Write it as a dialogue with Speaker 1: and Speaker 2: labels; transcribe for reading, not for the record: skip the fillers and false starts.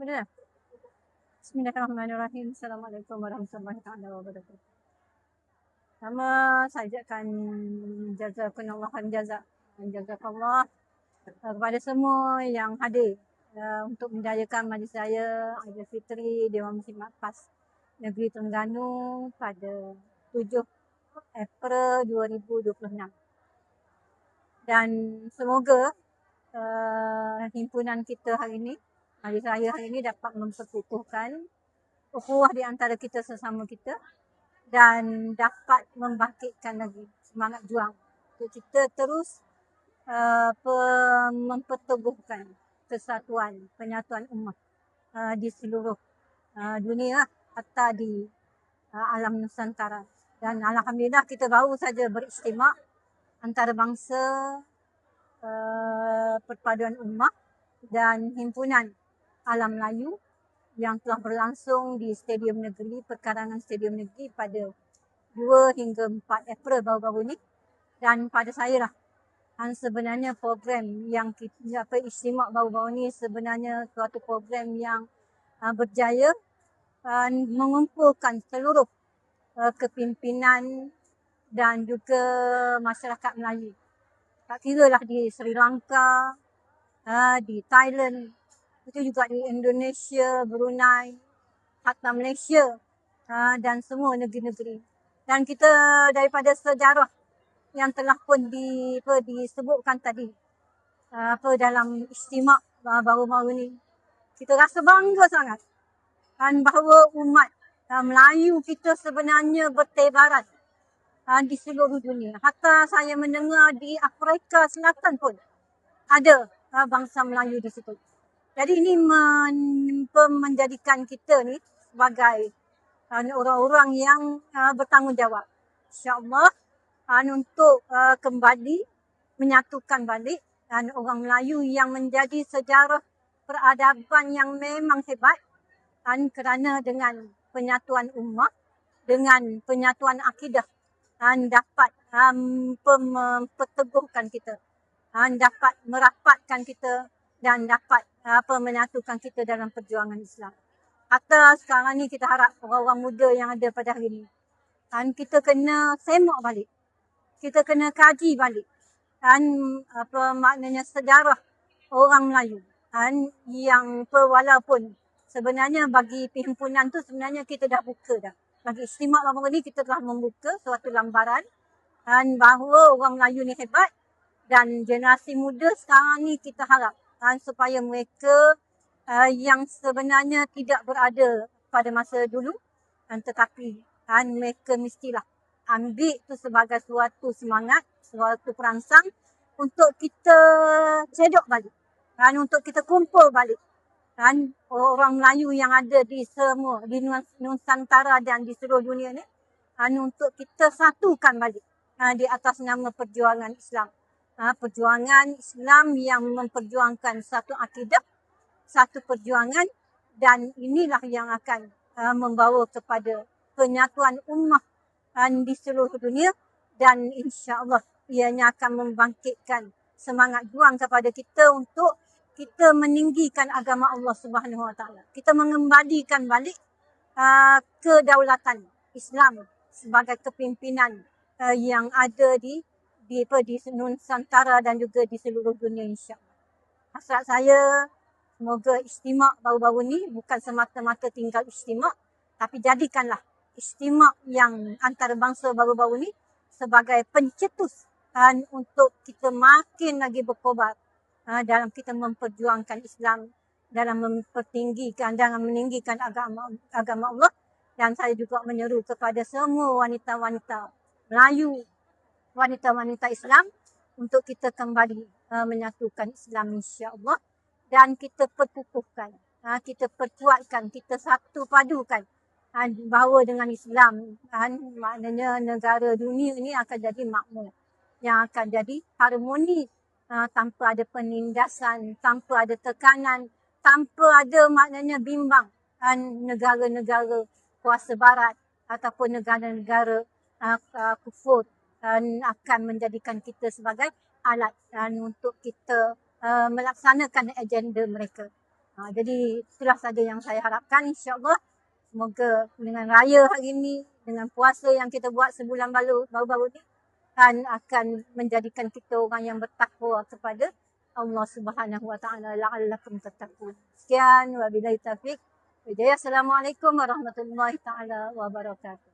Speaker 1: Benar? Bismillahirrahmanirrahim. Assalamualaikum warahmatullahi wabarakatuh. Pertama, saya akan jazakumullah jazakallah kepada semua yang hadir untuk menjayakan majlis saya Aidilfitri Dewan Muslimat PAS Negeri Terengganu pada 7 April 2026. Dan semoga himpunan kita hari ini, majlis saya hari ini dapat memperkukuhkan ukhuwah di antara kita sesama kita dan dapat membangkitkan lagi semangat juang untuk kita terus memperteguhkan kesatuan, penyatuan umat di seluruh dunia atau di alam Nusantara. Dan alhamdulillah kita baru saja beristimak antara bangsa perpaduan umat dan himpunan alam Melayu yang telah berlangsung di Stadium Negeri, Perkarangan Stadium Negeri pada 2 hingga 4 April baru-baru ini. Dan pada saya lah, sebenarnya program yang istimewa baru-baru ini sebenarnya suatu program yang berjaya mengumpulkan seluruh kepimpinan dan juga masyarakat Melayu. Tak kira lah di Sri Lanka, di Thailand, itu juga di Indonesia, Brunei, hatta Malaysia dan semua negeri-negeri. Dan kita daripada sejarah yang telah pun disebutkan tadi dalam istimak baru-baru ni, kita rasa bangga sangat bahawa umat Melayu kita sebenarnya bertebaran di seluruh dunia. Hatta saya mendengar di Afrika Selatan pun ada bangsa Melayu di situ. Jadi ini menjadikan kita ni sebagai orang-orang yang bertanggungjawab, insyaAllah, untuk kembali menyatukan balik orang Melayu yang menjadi sejarah peradaban yang memang hebat, kerana dengan penyatuan umat, dengan penyatuan akidah, dapat memperteguhkan kita, dapat merapatkan kita dan dapat menyatukan kita dalam perjuangan Islam. Hatta sekarang ni kita harap orang-orang muda yang ada pada hari ni, kita kena semak balik, kita kena kaji balik maknanya sejarah orang Melayu yang walaupun sebenarnya bagi perhimpunan tu sebenarnya kita dah buka dah. Bagi istimak baru ni kita telah membuka suatu lambaran bahawa orang Melayu ni hebat, dan generasi muda sekarang ni kita harap supaya mereka yang sebenarnya tidak berada pada masa dulu, tetapi mereka mestilah ambil itu sebagai suatu semangat, suatu perangsang untuk kita cedok balik, untuk kita kumpul balik orang Melayu yang ada di semua, di Nusantara dan di seluruh dunia ni, untuk kita satukan balik di atas nama perjuangan Islam. Perjuangan Islam yang memperjuangkan satu akidah, satu perjuangan, dan inilah yang akan membawa kepada penyatuan ummah di seluruh dunia, dan insya-Allah ianya akan membangkitkan semangat juang kepada kita untuk kita meninggikan agama Allah Subhanahu Wa Taala. Kita mengembalikan balik kedaulatan Islam sebagai kepimpinan yang ada di Nusantara dan juga di seluruh dunia, insya-Allah. Hasrat saya semoga istimak baru-baru ni bukan semata-mata tinggal istimak, tapi jadikanlah istimak yang antara bangsa baru-baru ni sebagai pencetus untuk kita makin lagi berkobar dalam kita memperjuangkan Islam, dalam mempertinggikan, dalam meninggikan agama Allah. Dan saya juga menyeru kepada semua wanita-wanita Melayu, wanita-wanita Islam, untuk kita kembali menyatukan Islam, insya-Allah, dan kita perkukuhkan, kita perkuatkan, kita satu padukan bahawa dengan Islam maknanya negara dunia ini akan jadi makmur, yang akan jadi harmoni, tanpa ada penindasan, tanpa ada tekanan, tanpa ada maknanya bimbang negara-negara kuasa barat ataupun negara-negara kufur akan menjadikan kita sebagai alat untuk kita melaksanakan agenda mereka. Jadi itulah saja yang saya harapkan, insyaAllah. Semoga dengan raya hari ini, dengan puasa yang kita buat sebulan baru-baru ni, akan menjadikan kita orang yang bertakwa kepada Allah Subhanahu Wa Taala, la'allakum tattaqun. Sekian, wabillahi taufiq. Assalamualaikum warahmatullahi taala wabarakatuh.